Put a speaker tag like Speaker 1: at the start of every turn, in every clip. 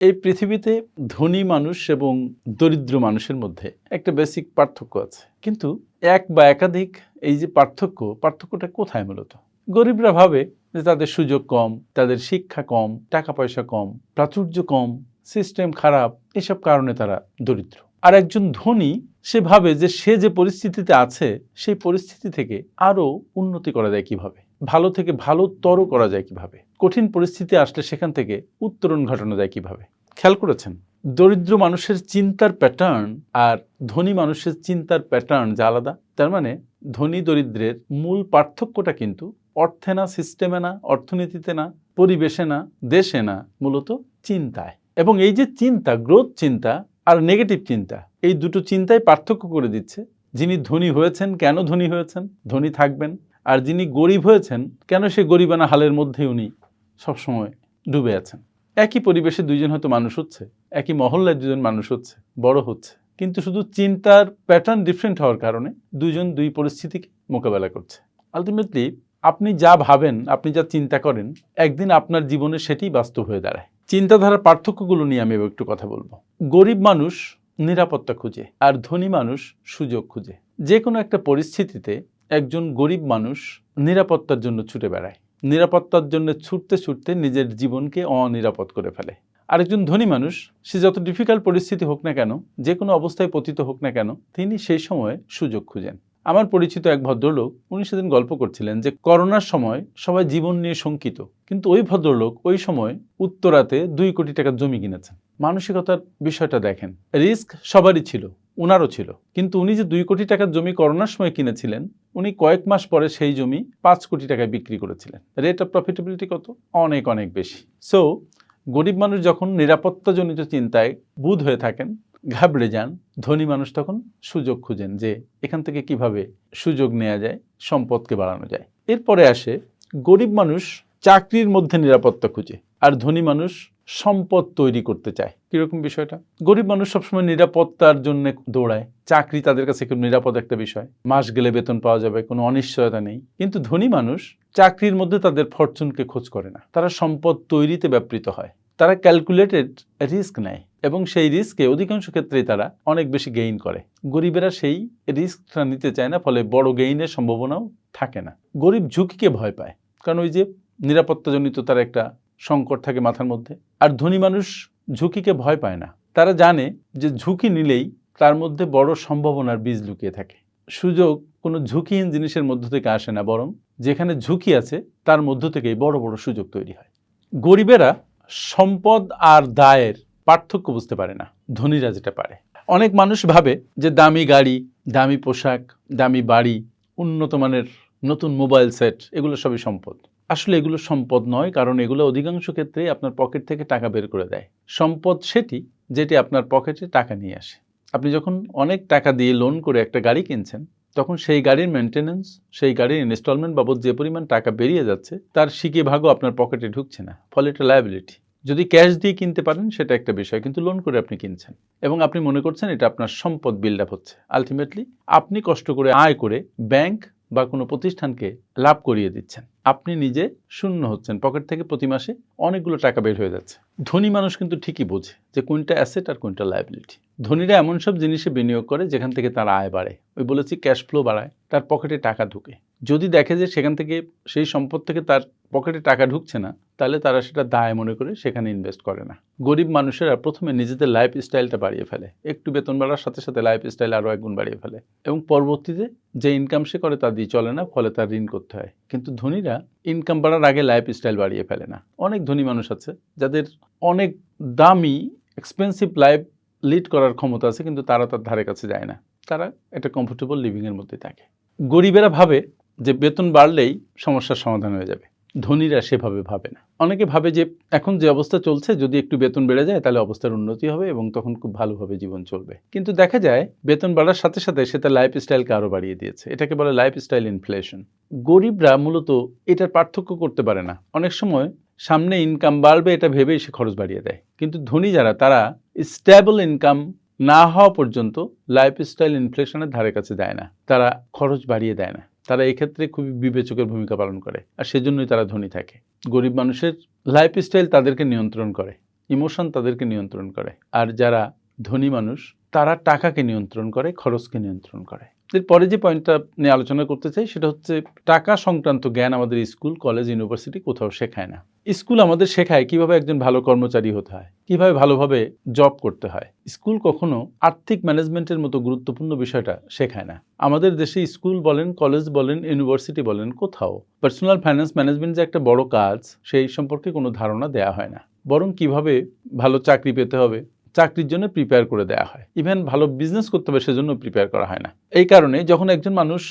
Speaker 1: এই পৃথিবীতে ধনী মানুষ এবং দরিদ্র মানুষের মধ্যে একটা বেসিক পার্থক্য আছে, কিন্তু এক বা একাধিক এই যে পার্থক্যটা কোথায়? মূলত গরিবরা ভাবে যে তাদের সুযোগ কম, তাদের শিক্ষা কম, টাকা পয়সা কম, প্রাচুর্য কম, সিস্টেম খারাপ, এসব কারণে তারা দরিদ্র। আর একজন ধনী সে ভাবে যে সে যে পরিস্থিতিতে আছে সেই পরিস্থিতি থেকে আরো উন্নতি করা যায় কিভাবে, ভালো থেকে ভালোতর করা যায় কিভাবে, কঠিন পরিস্থিতি আসলে সেখান থেকে উত্তরণ ঘটানো যায় কিভাবে। খেয়াল করেছেন দরিদ্র মানুষের চিন্তার প্যাটার্ন আর ধনী মানুষের চিন্তার প্যাটার্ন যা আলাদা। তার মানে ধনী দরিদ্রের মূল পার্থক্যটা কিন্তু অর্থে না, সিস্টেমে না, অর্থনীতিতে না, পরিবেশে না, দেশে না, মূলত চিন্তায়। এবং এই যে চিন্তা, গ্রোথ চিন্তা আর নেগেটিভ চিন্তা, এই দুটো চিন্তাই পার্থক্য করে দিচ্ছে যিনি ধনী হয়েছেন কেন ধনী হয়েছেন, ধনী থাকবেন, আর যিনি গরিব হয়েছেন কেন সে গরিবানা হালের মধ্যে উনি সবসময় ডুবে আছেন। একই পরিবেশে দুইজন হয়তো মানুষ হচ্ছে, একই মহল্লায় দুজন মানুষ হচ্ছে, বড় হচ্ছে, কিন্তু শুধু চিন্তার প্যাটার্ন ডিফারেন্ট হওয়ার কারণে দুজন দুই পরিস্থিতিকে মোকাবেলা করছে। আলটিমেটলি আপনি যা ভাবেন, আপনি যা চিন্তা করেন, একদিন আপনার জীবনে সেটাই বাস্তব হয়ে দাঁড়ায়। চিন্তাধারার পার্থক্যগুলো নিয়ে আমি একটু কথা বলবো। গরিব মানুষ নিরাপত্তা খুঁজে আর ধনী মানুষ সুযোগ খুঁজে। যে কোনো একটা পরিস্থিতিতে একজন গরিব মানুষ নিরাপত্তার জন্য ছুটে বেড়ায়, নিরাপত্তার জন্য ছুটতে ছুটতে নিজের জীবনকে অনিরাপদ করে ফেলে। আরেকজন ধনী মানুষ সে যত ডিফিকাল্ট পরিস্থিতি হোক না কেন, যে কোনো অবস্থায় পতিত হোক না কেন, তিনি সেই সময় সুযোগ খুঁজেন। আমার পরিচিত এক ভদ্রলোক, উনি সেদিন গল্প করছিলেন যে করোনার সময় সবাই জীবন নিয়ে শঙ্কিত, কিন্তু ওই ভদ্রলোক ওই সময় উত্তরাতে 2 কোটি টাকার জমি কিনেছেন। মানসিকতার বিষয়টা দেখেন, রিস্ক সবারই ছিল, উনারও ছিল, কিন্তু উনি যে 2 কোটি টাকার জমি করোনার সময় কিনেছিলেন, উনি কয়েক মাস পরে সেই জমি 5 কোটি টাকায় বিক্রি করেছিলেন। রেট অফ প্রফিটেবিলিটি কত? অনেক অনেক বেশি। সো গরিব মানুষ যখন নিরাপত্তাজনিত চিন্তায় বুঁদ হয়ে থাকেন, ঘাবড়ে যান, ধনী মানুষ তখন সুযোগ খুঁজেন যে এখান থেকে কিভাবে সুযোগ নেওয়া যায়, সম্পদকে বাড়ানো যায়। এরপরে আসে গরিব মানুষ চাকরির মধ্যে নিরাপত্তা খুঁজে আর ধনী মানুষ সম্পদ তৈরি করতে চায়। কিরকম বিষয়টা? গরিব মানুষ সবসময় নিরাপত্তার জন্য দৌড়ায়, চাকরি তাদের কাছে খুব নিরাপদ একটা বিষয়, মাস গেলে বেতন পাওয়া যাবে, কোনো অনিশ্চয়তা নেই। কিন্তু ধনী মানুষ চাকরির মধ্যে তাদের ফরচুনকে খোঁজ করে না, তারা সম্পদ তৈরিতে ব্যাপৃত হয়, তারা ক্যালকুলেটেড রিস্ক নেয় এবং সেই রিস্কে অধিকাংশ ক্ষেত্রেই তারা অনেক বেশি গেইন করে। গরিবেরা সেই রিস্কটা নিতে চায় না, ফলে বড় গেইনের সম্ভাবনাও থাকে না। গরিব ঝুঁকিকে ভয় পায়, কারণ ওই যে নিরাপত্তাজনিত তার একটা সংকট থাকে মাথার মধ্যে। আর ধনী মানুষ ঝুঁকিকে ভয় পায় না, তারা জানে যে ঝুঁকি নিলেই তার মধ্যে বড় সম্ভাবনার বীজ লুকিয়ে থাকে। সুযোগ কোনো ঝুঁকিহীন জিনিসের মধ্য থেকে আসে না, বরং যেখানে ঝুঁকি আছে তার মধ্য থেকেই বড় বড় সুযোগ তৈরি হয়। গরিবেরা সম্পদ আর দায়ের পার্থক্য বুঝতে পারে না, ধনীরা যেটা পারে। অনেক মানুষ ভাবে যে দামি গাড়ি, দামি পোশাক, দামি বাড়ি, উন্নত মানের নতুন মোবাইল সেট, এগুলো সবই সম্পদ। আসলে এগুলো সম্পদ নয়, কারণ এগুলো অধিকাংশ ক্ষেত্রেই আপনার পকেট থেকে টাকা বের করে দেয়। সম্পদ সেটি যেটি আপনার পকেটে টাকা নিয়ে আসে। আপনি যখন অনেক টাকা দিয়ে লোন করে একটা গাড়ি কিনছেন, তখন সেই গাড়ির মেনটেন্যান্স, সেই গাড়ির ইনস্টলমেন্ট বাবদ যে পরিমাণ টাকা বেরিয়ে যাচ্ছে তার সিকি ভাগও আপনার পকেটে ঢুকছে না, ফলে এটা লায়াবিলিটি। যদি ক্যাশ দিয়ে কিনতে পারেন সেটা একটা বিষয়, কিন্তু লোন করে আপনি কিনছেন এবং আপনি মনে করছেন এটা আপনার সম্পদ বিল্ড আপ হচ্ছে। আলটিমেটলি আপনি কষ্ট করে আয় করে ব্যাংক বা কোনো প্রতিষ্ঠানকে লাভ করিয়ে দিচ্ছেন, আপনি নিজে শূন্য হচ্ছেন, পকেট থেকে প্রতি মাসে অনেকগুলো টাকা বের হয়ে যাচ্ছে। ধনী মানুষ কিন্তু ঠিকই বোঝে যে কোনটা অ্যাসেট আর কোনটা লায়াবিলিটি। ধনীরা এমন সব জিনিসে বিনিয়োগ করে যেখান থেকে তার আয় বাড়ে, ওই বলেছি ক্যাশ ফ্লো বাড়ায়, তার পকেটে টাকা ঢুকে। যদি দেখে যে সেখান থেকে, সেই সম্পদ থেকে তার পকেটে টাকা ঢুকছে না, তাহলে তারা সেটা দায় মনে করে সেখানে ইনভেস্ট করে না। গরিব মানুষেরা প্রথমে নিজেদের লাইফ স্টাইলটা বাড়িয়ে ফেলে, একটু বেতন বাড়ার সাথে সাথে লাইফ স্টাইল আরও একগুণ বাড়িয়ে ফেলে এবং পরবর্তীতে যে ইনকাম সে করে তা দিয়ে চলে না, ফলে তার ঋণ করতে হয়। কিন্তু ধনীরা ইনকাম বাড়ার আগে লাইফ স্টাইল বাড়িয়ে ফেলে না। অনেক ধনী মানুষ আছে যাদের অনেক দামি এক্সপেন্সিভ লাইফ লিড করার ক্ষমতা আছে, কিন্তু তারা তার ধারে কাছে যায় না, তারা একটা কমফোর্টেবল লিভিংয়ের মধ্যে থাকে। গরিবেরা ভাবে যে বেতন বাড়লেই সমস্যার সমাধান হয়ে যাবে, ধনীরা সেভাবে ভাবে না। অনেকে ভাবে যে এখন যে অবস্থা চলছে, যদি একটু বেতন বেড়ে যায় তাহলে অবস্থার উন্নতি হবে এবং তখন খুব ভালোভাবে জীবন চলবে। কিন্তু দেখা যায় বেতন বাড়ার সাথে সাথে সে তার লাইফ স্টাইলকে আরও বাড়িয়ে দিয়েছে, এটাকে বলে লাইফ স্টাইল ইনফ্লেশন। গরিবরা মূলত এটার পার্থক্য করতে পারে না, অনেক সময় সামনে ইনকাম বাড়বে এটা ভেবেই সে খরচ বাড়িয়ে দেয়। কিন্তু ধনী যারা, তারা স্টেবল ইনকাম না হওয়া পর্যন্ত লাইফ স্টাইল ইনফ্লেশনের ধারে কাছে যায় না, তারা খরচ বাড়িয়ে দেয় না, তারা এই ক্ষেত্রে খুবই বিবেচকের ভূমিকা পালন করে, আর সেজন্যই তারা ধনী থাকে। গরিব মানুষের লাইফ স্টাইল তাদেরকে নিয়ন্ত্রণ করে, ইমোশন তাদেরকে নিয়ন্ত্রণ করে। আর যারা ধনী মানুষ তারা টাকাকে নিয়ন্ত্রণ করে, খরচকে নিয়ন্ত্রণ করে। এরপরে যে পয়েন্টটা নিয়ে আলোচনা করতে চাই সেটা হচ্ছে টাকা সংক্রান্ত জ্ঞান আমাদের স্কুল, কলেজ, ইউনিভার্সিটি কোথাও শেখায় না। স্কুল আমাদের শেখায় কিভাবে একজন ভালো কর্মচারী হতে হয়, কিভাবে ভালোভাবে জব করতে হয়। স্কুল কখনো আর্থিক ম্যানেজমেন্টের মতো গুরুত্বপূর্ণ বিষয়টা শেখায় না। আমাদের দেশে স্কুল বলেন, কলেজ বলেন, ইউনিভার্সিটি বলেন, কোথাও পার্সোনাল ফাইন্যান্স ম্যানেজমেন্ট যে একটা বড় কাজ সেই সম্পর্কে কোনো ধারণা দেওয়া হয় না। বরং কিভাবে ভালো চাকরি পেতে হবে, চাকরির জন্য প্রিপেয়ার করে দেওয়া হয়। ইভেন ভালো বিজনেস করতে হবে সেজন্য প্রিপেয়ার করা হয় না। এই কারণে যখন একজন মানুষ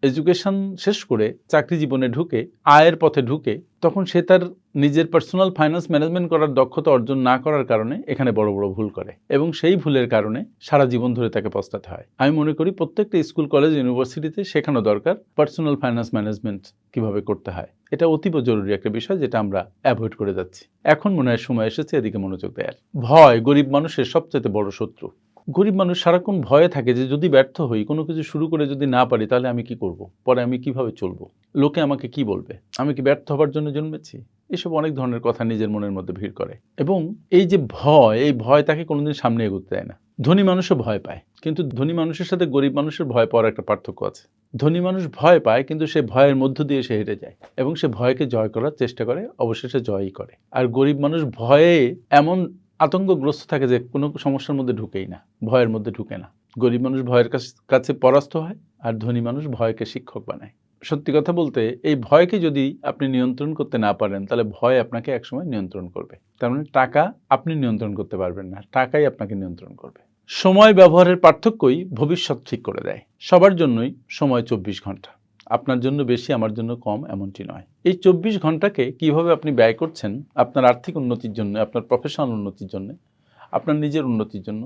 Speaker 1: এডুকেশন শেষ করে চাকরি জীবনে ঢুকে, আয়ের পথে ঢুকে, তখন সে তার নিজের পার্সোনাল ফাইন্যান্স ম্যানেজমেন্ট করার দক্ষতা অর্জন না করার কারণে এখানে বড় বড় ভুল করে এবং সেই ভুলের কারণে সারা জীবন ধরে তাকে পস্তাতে হয়। আমি মনে করি প্রত্যেকটা স্কুল, কলেজ, ইউনিভার্সিটিতে শেখানো দরকার পার্সোনাল ফাইন্যান্স ম্যানেজমেন্ট কিভাবে করতে হয়। এটা অতীব জরুরি একটা বিষয় যেটা আমরা অ্যাভয়েড করে যাচ্ছি। এখন মনে হয় সময় এসেছে এদিকে মনোযোগ দেওয়ার। ভয় গরিব মানুষের সবচেয়ে বড় শত্রু। গরিব মানুষ সারাক্ষণ ভয়ে থাকে যে যদি ব্যর্থ হই, কোনো কিছু শুরু করে যদি না পারি তাহলে আমি কি করব, পরে আমি কিভাবে চলবো, লোকে আমাকে কি বলবে, আমি কি ব্যর্থ হবার জন্য জন্মেছি। এসব অনেক ধরনের কথা নিজের মনের মধ্যে ভিড় করে এবং এই যে ভয়, এই ভয় তাকে কোনোদিন সামনে এগোতে দেয় না। ধনী মানুষও ভয় পায়, কিন্তু ধনী মানুষের সাথে গরিব মানুষের ভয় পাওয়ার একটা পার্থক্য আছে। ধনী মানুষ ভয় পায় কিন্তু সে ভয়ের মধ্য দিয়ে সে হেঁটে যায় এবং সে ভয়কে জয় করার চেষ্টা করে, অবশেষে জয়ই করে। আর গরিব মানুষ ভয়ে এমন আতঙ্কগ্রস্ত থাকে যে কোনো সমস্যার মধ্যে ঢুকেই না, ভয়ের মধ্যে ঢুকে না। গরিব মানুষ ভয়ের কাছে পরাস্ত হয় আর ধনী মানুষ ভয়কে শিক্ষক বানায়। সত্যি কথা বলতে এই ভয়কে যদি আপনি নিয়ন্ত্রণ করতে না পারেন তাহলে ভয় আপনাকে একসময় নিয়ন্ত্রণ করবে। তার মানে টাকা আপনি নিয়ন্ত্রণ করতে পারবেন না, টাকাই আপনাকে নিয়ন্ত্রণ করবে। সময় ব্যবহারের পার্থক্যই ভবিষ্যৎ ঠিক করে দেয়। সবার জন্যই সময় 24 ঘন্টা। আপনার জন্য বেশি, আমার জন্য কম এমনটি নয়। এই 24 ঘন্টাকে কিভাবে আপনি ব্যয় করছেন আপনার আর্থিক উন্নতির জন্য, আপনার প্রফেশনাল উন্নতির জন্য, আপনার নিজের উন্নতির জন্য,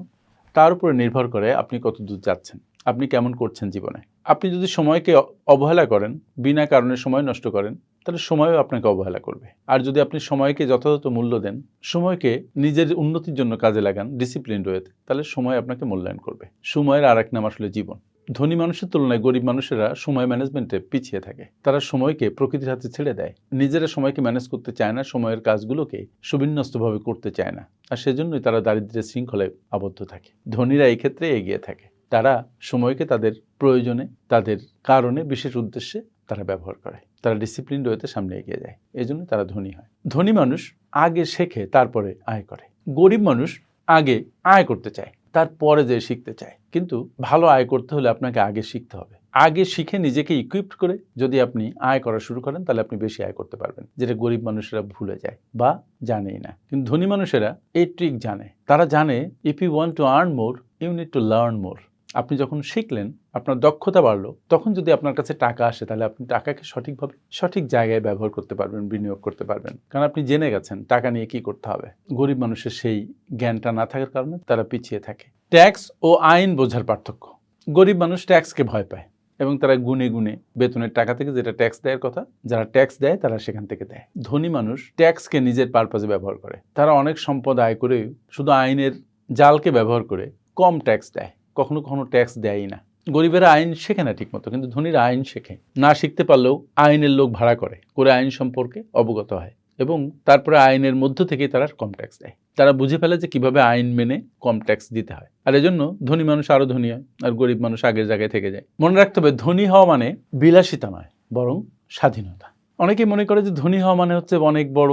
Speaker 1: তার উপরে নির্ভর করে আপনি কত দূর যাচ্ছেন, আপনি কেমন করছেন জীবনে। আপনি যদি সময়কে অবহেলা করেন, বিনা কারণে সময় নষ্ট করেন, তাহলে সময়ও আপনাকে অবহেলা করবে। আর যদি আপনি সময়কে যথাযথ মূল্য দেন, সময়কে নিজের উন্নতির জন্য কাজে লাগান ডিসিপ্লিন ওয়েতে, তাহলে সময় আপনাকে মূল্যায়ন করবে। সময়ের আর এক নাম আসলে জীবন। ধনী মানুষের তুলনায় গরিব মানুষেরা সময় ম্যানেজমেন্টে পিছিয়ে থাকে। তারা সময়কে প্রকৃতির হাতে ছেড়ে দেয়, নিজেরা সময়কে ম্যানেজ করতে চায় না, সময়ের কাজগুলোকে সুবিন্যস্তভাবে করতে চায় না। আর সেজন্যই তারা দারিদ্র্যের শৃঙ্খলায় আবদ্ধ থাকে। ধনীরা এই ক্ষেত্রে এগিয়ে থাকে। তারা সময়কে তাদের প্রয়োজনে, তাদের কারণে, বিশেষ উদ্দেশ্যে তারা ব্যবহার করে। তারা ডিসিপ্লিন ওয়েতে সামনে এগিয়ে যায়, এই জন্য তারা ধনী হয়। ধনী মানুষ আগে শেখে তারপরে আয় করে। গরিব মানুষ আগে আয় করতে চায়, তারপরে যে শিখতে চায়। কিন্তু ভালো আয় করতে হলে আপনাকে আগে শিখতে হবে। আগে শিখে নিজেকে ইকুইপড করে যদি আপনি আয় করা শুরু করেন তাহলে আপনি বেশি আয় করতে পারবেন, যেটা গরিব মানুষেরা ভুলে যায় বা জানেই না। কিন্তু ধনী মানুষেরা এই ট্রিক জানে। তারা জানে if you want to earn more you need to learn more. আপনি যখন শিখলেন, আপনার দক্ষতা বাড়লো, তখন যদি আপনার কাছে টাকা আসে তাহলে আপনি টাকাকে সঠিকভাবে সঠিক জায়গায় ব্যবহার করতে পারবেন, বিনিয়োগ করতে পারবেন, কারণ আপনি জেনে গেছেন টাকা নিয়ে কি করতে হবে। গরিব মানুষের সেই জ্ঞানটা না থাকার কারণে তারা পিছিয়ে থাকে। ট্যাক্স ও আইন বোঝার পার্থক্য। গরিব মানুষ ট্যাক্সকে ভয় পায় এবং তারা গুনে গুনে বেতনের টাকা থেকে যেটা ট্যাক্স দেওয়ার কথা, যারা ট্যাক্স দেয় তারা সেখান থেকে দেয়। ধনী মানুষ ট্যাক্সকে নিজের পারপাজে ব্যবহার করে। তারা অনেক সম্পদ আয় করে শুধু আইনের জালকে ব্যবহার করে কম ট্যাক্স দেয়, কখনো কখনো ট্যাক্স দেয়ই না। গরিবেরা আইন শেখে না ঠিকমতো, কিন্তু ধনীরা আইন শেখে। না শিখতে পারলেও আইনের লোক ভাড়া করে আইন সম্পর্কে অবগত হয় এবং তারপরে আইনের মধ্য থেকে তারা কম ট্যাক্স দেয়। তারা বুঝে ফেলে যে কিভাবে আইন মেনে কম ট্যাক্স দিতে হয়। আর এজন্য ধনী মানুষ আরো ধনী হয় আর গরিব মানুষ আগের জায়গায় থেকে যায়। মনে রাখতে হবে ধনী হওয়া মানে বিলাসিতা নয়, বরং স্বাধীনতা। অনেকেই মনে করে যে ধনী হওয়া মানে হচ্ছে অনেক বড়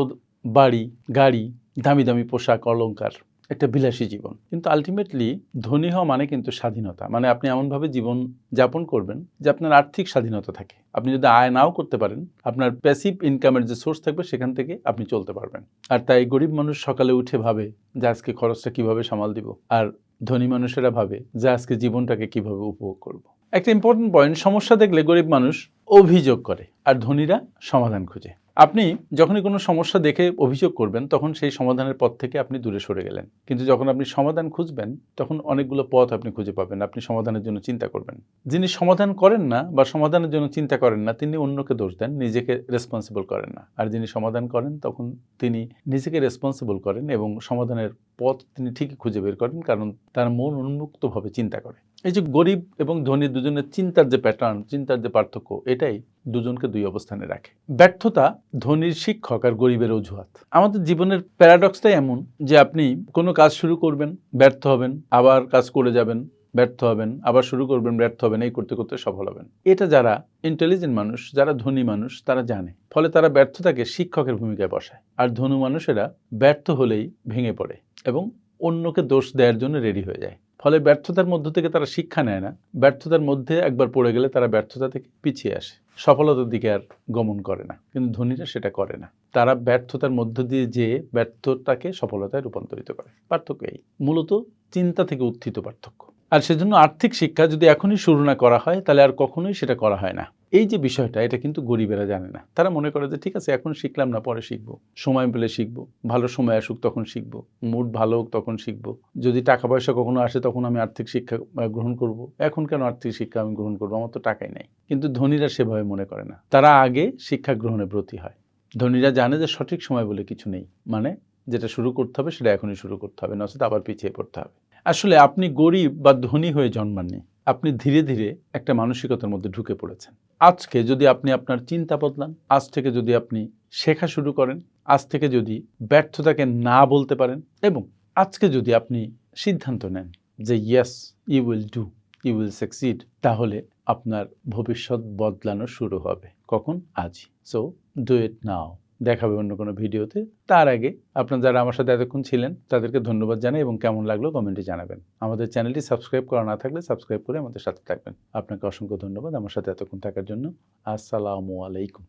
Speaker 1: বাড়ি, গাড়ি, দামি দামি পোশাক, অলংকার, একটা বিলাসী জীবন। কিন্তু আলটিমেটলি ধনী হওয়া মানে কিন্তু স্বাধীনতা। মানে আপনি এমনভাবে জীবন যাপন করবেন যে আপনার আর্থিক স্বাধীনতা থাকে। আপনি যদি আয় নাও করতে পারেন, আপনার প্যাসিভ ইনকামের যে সোর্স থাকবে সেখান থেকে আপনি চলতে পারবেন। আর তাই গরিব মানুষ সকালে উঠে ভাবে যে আজকে খরচটা কিভাবে সামাল দিব, আর ধনী মানুষেরা ভাবে যে আজকে জীবনটাকে কিভাবে উপভোগ করব। একটা ইম্পর্টেন্ট পয়েন্ট, সমস্যা দেখলে গরিব মানুষ অভিযোগ করে আর ধনীরা সমাধান খুঁজে। আপনি যখনই কোনো সমস্যা দেখে অভিযোগ করবেন তখন সেই সমাধানের পথ থেকে আপনি দূরে সরে গেলেন। কিন্তু যখন আপনি সমাধান খুঁজবেন তখন অনেকগুলো পথ আপনি খুঁজে পাবেন, আপনি সমাধানের জন্য চিন্তা করবেন। যিনি সমাধান করেন না বা সমাধানের জন্য চিন্তা করেন না তিনি অন্যকে দোষ দেন, নিজেকে রেসপন্সিবল করেন না। আর যিনি সমাধান করেন তখন তিনি নিজেকে রেসপন্সিবল করেন এবং সমাধানের পথ তিনি ঠিকই খুঁজে বের করেন, কারণ তার মন উন্মুক্তভাবে চিন্তা করে। এই যে গরিব এবং ধনী দুজনের চিন্তার যে প্যাটার্ন, চিন্তার যে পার্থক্য, এটাই দুজনকে দুই অবস্থানে রাখে। ব্যর্থতা ধনীর শিক্ষক আর গরিবের অজুহাত। আমাদের জীবনের প্যারাডক্সটাই এমন যে আপনি কোনো কাজ শুরু করবেন, ব্যর্থ হবেন, আবার কাজ করে যাবেন, ব্যর্থ হবেন, আবার শুরু করবেন, ব্যর্থ হবেন, এই করতে করতে সফল হবেন। এটা যারা ইন্টেলিজেন্ট মানুষ, যারা ধনী মানুষ, তারা জানে। ফলে তারা ব্যর্থতাকে শিক্ষকের ভূমিকায় বসায়। আর ধনু মানুষেরা ব্যর্থ হলেই ভেঙে পড়ে এবং অন্যকে দোষ দেওয়ার জন্য রেডি হয়ে যায়। ফলে ব্যর্থতার মধ্য থেকে তারা শিক্ষা নেয় না, ব্যর্থতার মধ্যে একবার পড়ে গেলে তারা ব্যর্থতা থেকে পিছিয়ে আসে, সফলতার দিকে আর গমন করে না। কিন্তু ধনীরা সেটা করে না, তারা ব্যর্থতার মধ্য দিয়ে যে ব্যর্থতাকে সফলতায় রূপান্তরিত করে। পার্থক্য এই, মূলত চিন্তা থেকে উত্থিত পার্থক্য। আর সেজন্য আর্থিক শিক্ষা যদি এখনই শুরু না করা হয় তাহলে আর কখনোই সেটা করা হয় না। এই যে বিষয়টা, এটা কিন্তু গরিবেরা জানে না। তারা মনে করে যে ঠিক আছে, এখন শিখলাম না, পরে শিখবো, সময় পেলে শিখবো, ভালো সময় আসুক তখন শিখবো, মুড ভালো হোক তখন শিখবো, যদি টাকা পয়সা কখনো আসে তখন আমি আর্থিক শিক্ষা গ্রহণ করব, এখন কেন আর্থিক শিক্ষা আমি গ্রহণ করবো, আমার তো টাকাই নাই। কিন্তু ধনীরা সেভাবে মনে করে না, তারা আগে শিক্ষা গ্রহণে ব্রতী হয়। ধনীরা জানে যে সঠিক সময় বলে কিছু নেই, মানে যেটা শুরু করতে হবে সেটা এখনই শুরু করতে হবে, নচেত আবার পিছিয়ে পড়তে হবে। আসলে আপনি গরিব বা ধনী হয়ে জন্মাননি, আপনি ধীরে ধীরে একটা মানসিকতার মধ্যে ঢুকে পড়েছেন। আজকে যদি আপনি আপনার চিন্তা বদলান, আজ থেকে যদি আপনি শেখা শুরু করেন, আজ থেকে যদি ব্যর্থতাকে না বলতে পারেন, এবং আজকে যদি আপনি সিদ্ধান্ত নেন যে yes, you will do, you will succeed, তাহলে আপনার ভবিষ্যৎ বদলানো শুরু হবে। কখন? আজই। So do it now. দেখা হবে অন্য কোনো ভিডিওতে। তার আগে আপনারা যারা আমার সাথে এতক্ষণ ছিলেন তাদেরকে ধন্যবাদ জানাই এবং কেমন লাগলো কমেন্টে জানাবেন। আমাদের চ্যানেলটি সাবস্ক্রাইব করা না থাকলে সাবস্ক্রাইব করে আমাদের সাথে থাকবেন। আপনাকে অসংখ্য ধন্যবাদ আমার সাথে এতক্ষণ থাকার জন্য। আসসালামু আলাইকুম।